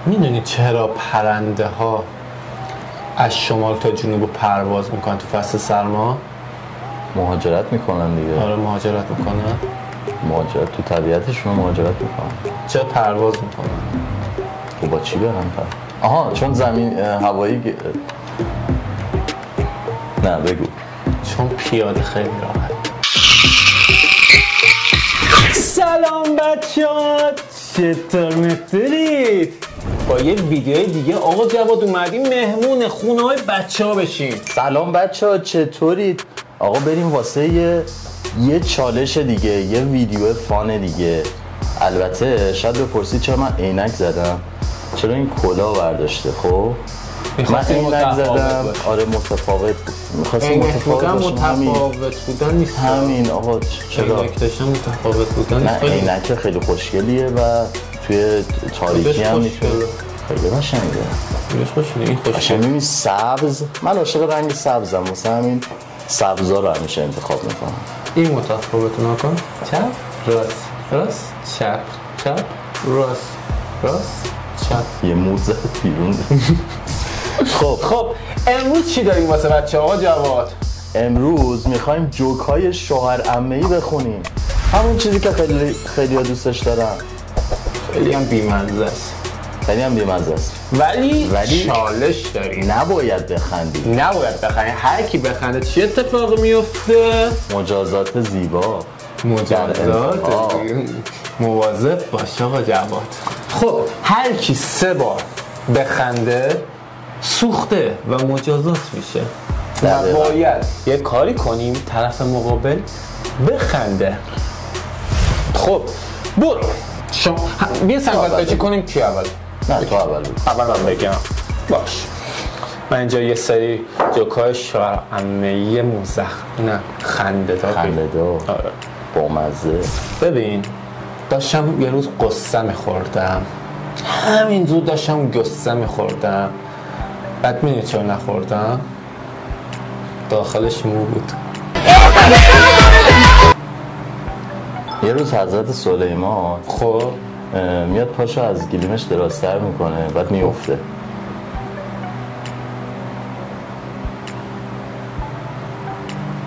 میدونی چرا پرنده ها از شمال تا جنوب پرواز میکنن تو فصل سرما؟ مهاجرت میکنن دیگه. آره مهاجرت میکنن. مهاجرت تو طبیعتشون مهاجرت میکنن. چرا پرواز میکنن؟ خب با چی برن پر؟ آها چون زمین هوایی نه بگو. چون پیاده خیلی راحت. سلام بچه‌ها، چطور می‌تونید؟ با یه ویدیوی دیگه آقا جواد اومدیم مهمون خونه‌های بچه‌ها بشیم. سلام بچه‌ها چطورید؟ آقا بریم واسه یه چالش دیگه، یه ویدیو فان دیگه. البته شاید بپرسید چرا من عینک زدم؟ چرا این کلاه برداشته؟ خب من عینک زدم. آره متفاوت بود. می‌خواستم متفاوت بودن نیست. همین آقا چرا عینک داشتم متفاوت بودن نیست. نه عینک خیلی خوشگلیه و توی تاریکی هم میتونه خیلی قشنگه. این خوشگلی سبز. من عاشق رنگ سبزم، واسه همین سبزا رو همیشه انتخاب میکنم. این متفاوت نکن. چپ راست راست چپ چپ راست راست چپ. یه موز زد بیرون. خب امروز چی داریم واسه بچه آقا جواد؟ امروز میخوایم جوک‌های شوهر عمه‌ای بخونیم. همون چیزی که خیلی دوستش دارم. خیلی هم بی‌مزه است. خیلی هم بی‌مزه است. ولی چالش داریم. نباید بخندی. نباید بخندی. هر کی بخنده چی اتفاق میفته؟ مجازات زیبا. مجازات. مواظب باش آقا جواد. خب هر کی 3 بار بخنده سوخته و مجازات میشه. و باید یه کاری کنیم طرف مقابل بخنده. خب برو شما بیا سنگات کنیم. کی اول؟ نه تو اول بگو. اول من بگم. باش من اینجا یه سری جوکای شوهر عمه‌ای نه خنده دار. آره با مزه. ببین داشتم یه روز قصه میخوردم، همین زود داشتم قصه میخوردم. بعد میدونی چرا نخوردم؟ داخلش مو بود. یه روز حضرت سلیمان خب میاد پاشو از گلیمش درازتر میکنه بعد میفته.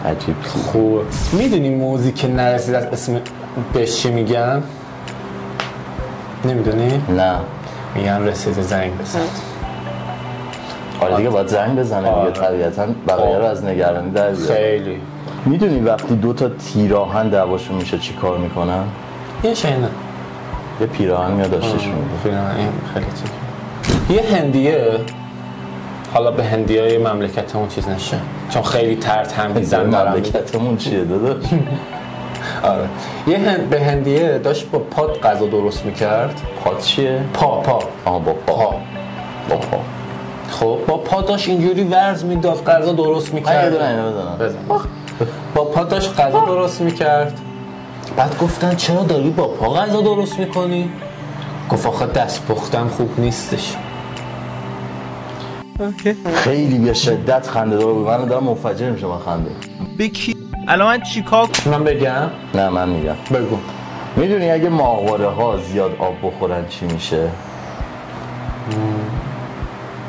عجیب. خوب میدونی موزی که نرسید از اسم بهش چی میگن؟ نمیدونی؟ نه میگن رسید زنگ بزن. آره دیگه باید زنگ بزنه دیگه طبیعتاً بقیه رو از نگرانی در بیاره. خیلی. میدونی وقتی 2 تا تیراهن دعواشون میشه چی کار میکنن؟ یه شینه یه پیراهن میاد داشتشون میده. این خیلی چیز. یه هندیه، حالا به هندیای مملکتمون چیز نشه چون خیلی تمیزن دارم. مملکتمون چیه داداش؟ آره یه به هندیه داشت با پات غذا درست میکرد. پات چیه؟ پا آها با پا. خب با پا داشت اینجوری ورز میداد غذا درست میکرد. بزن. با پا داشت غذا درست میکرد. بعد گفتن چرا داری با پا غذا درست میکنی؟ گفت آخه دست پختم خوب نیستش. خیلی به شدت خنده دار بود. من دارم منفجر میشم از خنده. بکی الان من چیکار من بگم؟ نه من میگم. بگو. میدونی اگه ماهواره ها زیاد آب بخورن چی میشه؟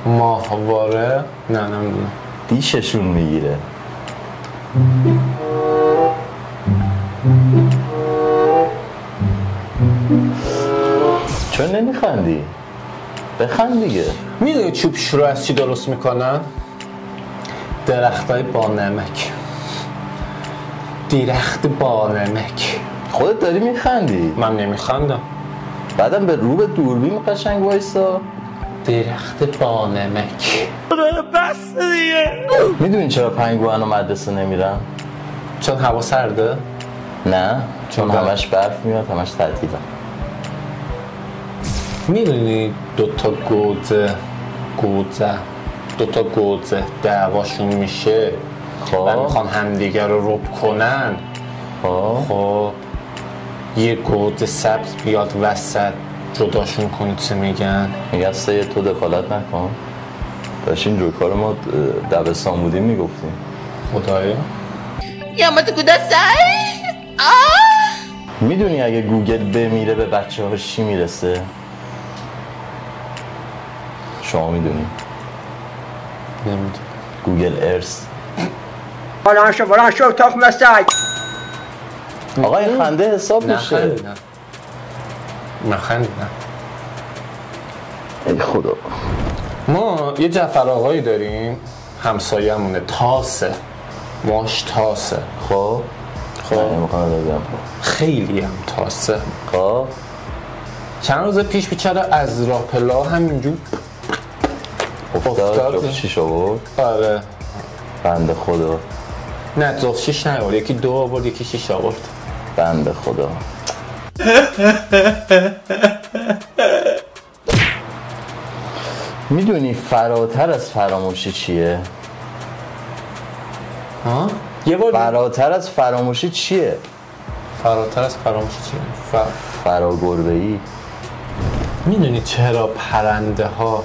ماهواره؟ نه نمیدونم. دیششون میگیره. چون نمیخندی؟ بخند دیگه. میدونی چوبش رو از چی درست میکنن؟ درختای با نمک. درخت با نمک. خودت داری میخندی؟ من نمیخندم. بعدم به رو به دوربین قشنگ وایسا. درخت با نمک. بس دیگه. میدونی چرا پنگوئن مدرسه نمیرن؟ چون هوا سرده؟ نه چون همش برف میاد، همش تعطیلن. میدونی دوتا گوزه دعواشون میشه و میخوان همدیگر رو رب کنن. خب یه گوزه سبز بیاد وسط جداشون کنی چه میگن؟ میگن سه تو دخالت نکن. داشتین جوکار ما دبستان بودیم میگفتیم. خدایا یا ما تو کدستای؟ میدونی اگه گوگل بمیره به بچه هاش چی میرسه؟ شما میدونی؟ نمیدونم. گوگل ارث. بلند شو تخم سگ. آقا این خنده حساب میشه. نخندیدم. ای خدا. ما یه جعفر آقایی داریم همسایه‌مونه، تاسه، ماش تاسه. خب نمیخوام بگم. خیلی هم تاسه. خب چند روز پیش بیچاره از راه پلا همینجور افتاد. چی آورد؟ آره بنده خدا. نه جفت 6 نیاورد، یکی 2 آورد یکی 6 آورد. بنده خدا. میدونی فراتر از فراموشی چیه؟ ها؟ یه بار فراتر از فراموشی چیه؟ فراتر از فراموشی چیه؟ فراگربه‌ای. میدونی چرا پرنده ها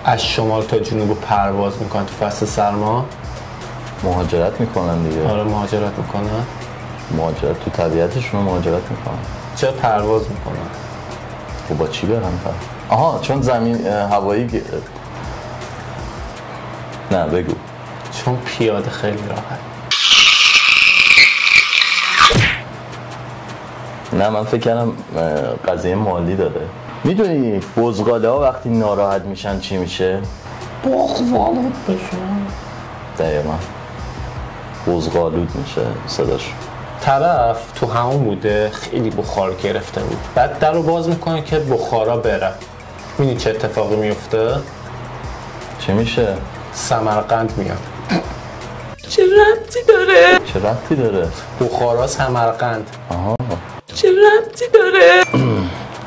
از شمال تا جنوب پرواز میکنن تو فصل سرما؟ مهاجرت میکنن دیگه. آره مهاجرت میکنن. مهاجرت تو طبیعتشون مهاجرت میکنن. چرا پرواز میکنن؟ و با چی برن پر؟ آها چون زمین هوایی نه بگو. چون پیاده خیلی راحت. نه من فکر کردم قضیه مالی داره. میدونی بزغاله ها وقتی ناراحت میشن چی میشه؟ بغض‌آلود بشن. دقیقا بزغالود میشه صداش. طرف تو همون بوده، خیلی بخار گرفته بود، بعد در رو باز میکنه که بخارا بره. میدونی چه اتفاقی میفته؟ چی میشه؟ سمرقند میاد. چه ربطی داره؟ بخارا سمرقند. آها چه ربطی داره؟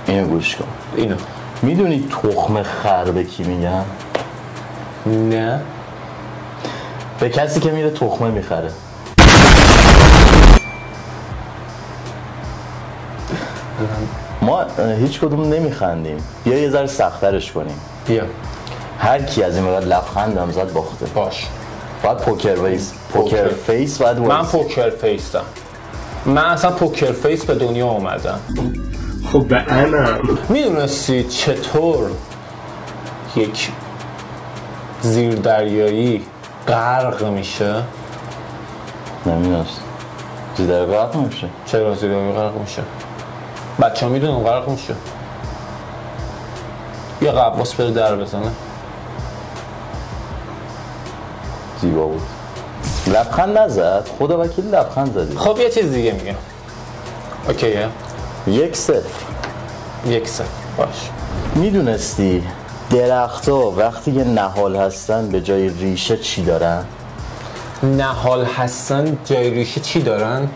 اینو گوش کن. اینو میدونی تخم خر به کی میگن؟ نه. به کسی که میره تخمه میخره. ما هیچ کدوم نمیخندیم. بیا یه ذره سخت‌ترش کنیم. بیا هر کی از این بعد لبخند هم زد باخته. باش. باید پوکر فیس. پوکر فیس باید من پوکر فیسم. من اصلا پوکر فیس به دنیا اومدم. خب به انم. میدونستی چطور یک زیردریایی غرق میشه؟ نمیدونست. زیردریایی غرق میشه؟ چرا زیردریایی غرق میشه؟ بچه ها میدونن غرق میشه. یه قواس بره در بزنه. زیبا بود. لبخند نزد. خدا وکیل لبخند زدی. خب یه چیز دیگه میگم. اوکیه؟ 1-0. 1-0 باش. میدونستی درخت‌ها وقتی که نهال هستن به جای ریشه چی دارن؟ نهال هستن جای ریشه چی دارن؟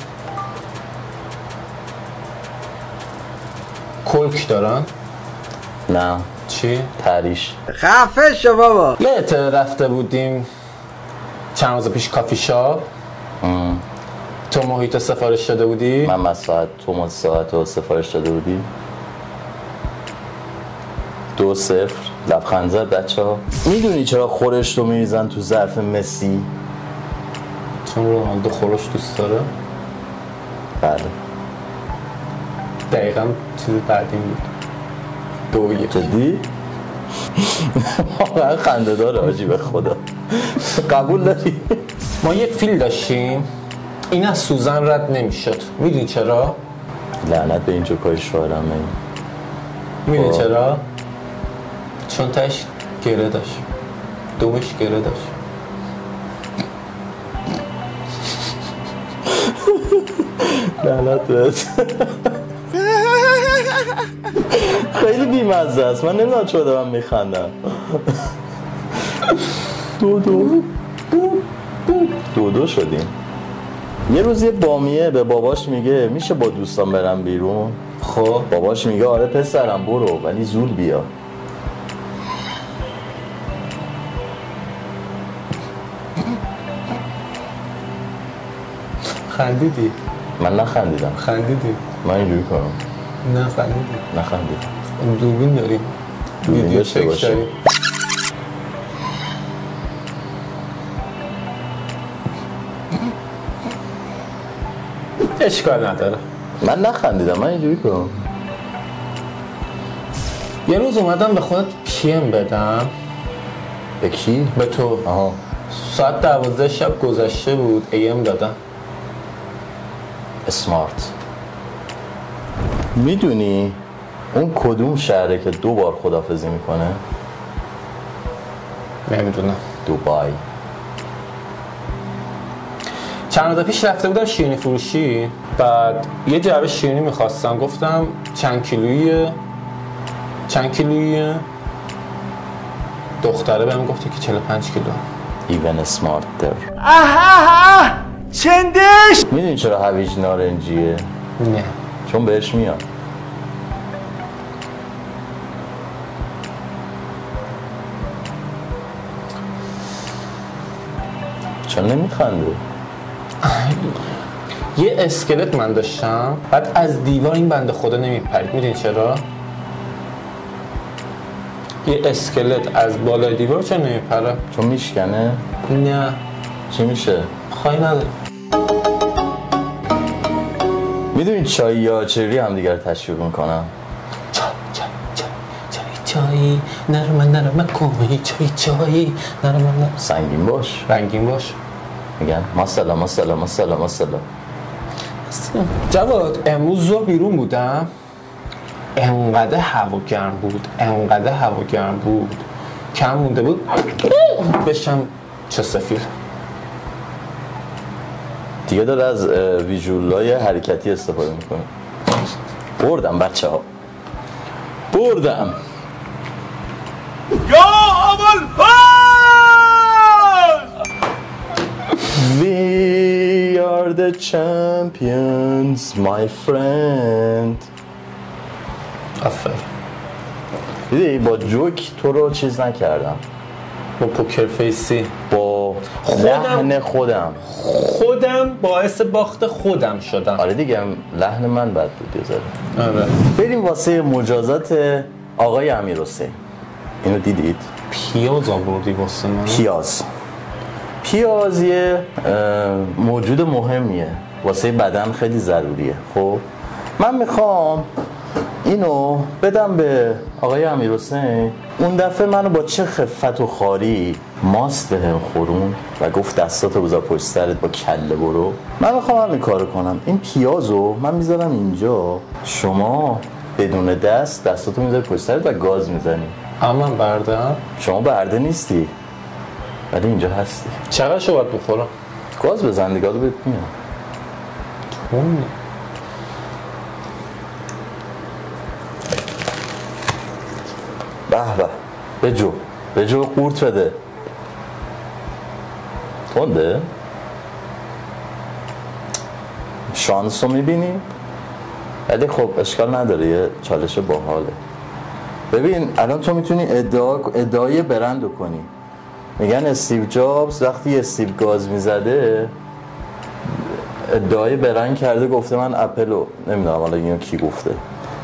کلک دارن؟ نه. چی؟ پریش. خفه شو بابا. یادت رفته بودیم چند روز پیش کافی شاپ؟ تو محیط سفارش داده بودی؟ من مساعد تو ساعت رو سفارش داده بودی؟ 2-0 لبخند زد بچه ها. میدونی چرا خورش رو میریزن تو ظرف مسی؟ چون رونالدو خورش دوست داره؟ بله. دقیقا چیز بعدی بود. 2-1. جدی؟ واقعا خنده داره آجی به خدا. قبول داری؟ ما یه فیل داشتیم، این از سوزن رد نمیشد. میدونی چرا؟ لعنت به این جوکای شوهرم. میدونی چرا؟ چون تاش گره داشت، دومش گره داشت. لعنت بهت. خیلی بیمزه است. من نمیدونم چرا دارم میخندم. 2-2 شدیم. یه روز یه بامیه به باباش میگه میشه با دوستان برم بیرون؟ خب باباش میگه آره پسرم برو ولی زود بیا. خندیدی؟ من نخندیدم. خندیدی؟ من اینجوری کنم. نه خندیدی. نخندیدم. دوربین داریم. ویدیو چک داریم. اشکال نداره. من نخندیدم. من اینجوری کنم. یه روز اومدم به خودت PM بدم. به کی؟ به تو. آها. ساعت 12 شب گذشته بود AM دادم. اسمارت. میدونی اون کدوم شهره که 2 بار خداحافظی میکنه؟ نمیدونم. دبی. چند روز پیش رفته بودم شیرینی فروشی، بعد یه جعبه شیرینی میخواستم، گفتم چند کیلویه؟ دختره بهم گفت که 45 کیلو. ایون سمارت در. آها چندش. میدونی چرا هویج نارنجیه؟ نه. چون بهش میاد. چون نمیخنده؟ یه اسکلت من داشتم، بعد از دیوار این بنده خدا نمیپرید. میدونی چرا؟ یه اسکلت از بالای دیوار چرا نمیپره؟ چون میشکنه؟ نه. چی میشه؟ خواهی نداره. میدونی چای یا چری هم دیگر تشویق میکنم؟ چای نرمه کوی چای نرمه سنگین باش. رنگین باش. میگن ماسالا. جواد امروز ظهر بیرون بودم، انقدر هوا گرم بود کم مونده بود بشم چه سفیر. دیگه داره از ویژولای حرکتی استفاده میکنه. بردم بچه ها، بردم. یا اول We are the champions my friend. آفرین. دیدی با جوک تو رو چیز نکردم، با پوکر فیسی، با لحن خودم باعث باخت خودم شدم. آره دیگه لحن من بد بود یه ذره. آره. بریم واسه مجازات آقای امیرحسین. اینو دیدید؟ پیاز آوردی واسه من؟ پیاز یه موجود مهمیه واسه بدن، خیلی ضروریه. خب من میخوام اینو بدم به آقای امیرحسین. اون دفعه منو با چه خفت و خاری ماست بهم خورون و گفت دستاتو بذار پشت سرت با کله برو. من میخوام همین کارو کنم. این پیازو من میذارم اینجا، شما بدون دستاتو میذاری پشت سرت و گاز میزنی. اما من بردم. شما برده نیستی ولی اینجا هستی. چقدر شو باید بخورم؟ گاز بزن دیگه، بهت میاد. به بجو قورت بده. تنده؟ شانس رو میبینی؟ ولی خب اشکال نداره، یه چالش باحاله. ببین الان تو میتونی ادعای برند رو کنی. میگن استیو جابز وقتی استیو گاز میزده ادعای برند کرده، گفته من اپلو، نمیدونم حالا اینو کی گفته.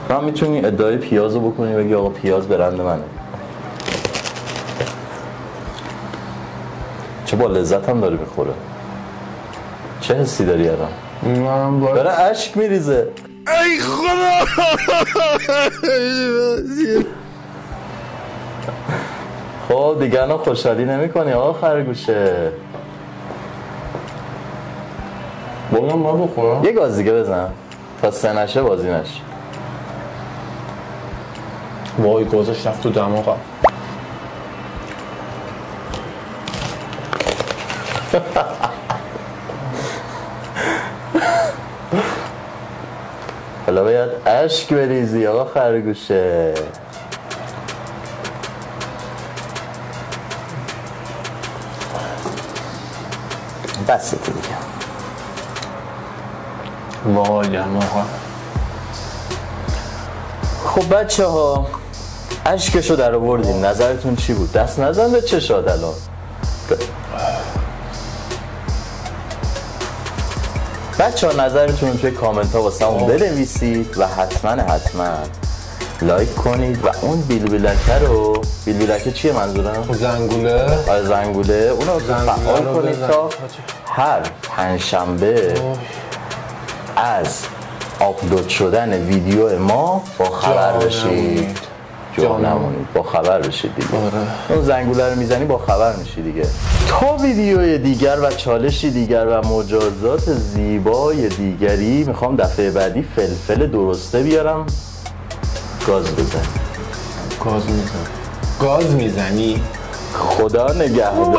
من میتونی ادعای پیاز رو بکنی، بگی آقا پیاز برند منه. چه با لذت هم داره میخوره. چه حسی داری الان؟ داره اشک میریزه. ای خدا. خب دیگه الان خوشحالی نمی کنی آقا خرگوشه. بگم ما بخورم؟ یه گاز دیگه بزن تا سه نشه بازی نشه. وای گازش رفت تو دماغم. حالا باید اشک بریزی آقا خرگوشه. بسته دیگه. وای آقا. خب بچه ها اشکشو در آوردیم، نظرتون چی بود؟ دست نزن به چشاد الان. بچه ها نظرتون توی کامنت ها واسه همون بنویسید و حتما لایک کنید و اون بیلبیلکه چیه منظورم؟ زنگوله. آره زنگوله، اونو فعال کنید تا هر پنجشنبه از آپلود شدن ویدیو ما با خبر بشید. جا نمونید، با خبر بشید دیگه. اون زنگوله رو میزنی با خبر میشی دیگه. تا ویدیوی دیگر و چالشی دیگر و مجازات زیبای دیگری میخوام دفعه بعدی فلفل درسته بیارم. گاز بزن. گاز میزنی؟ خدا نگهدار.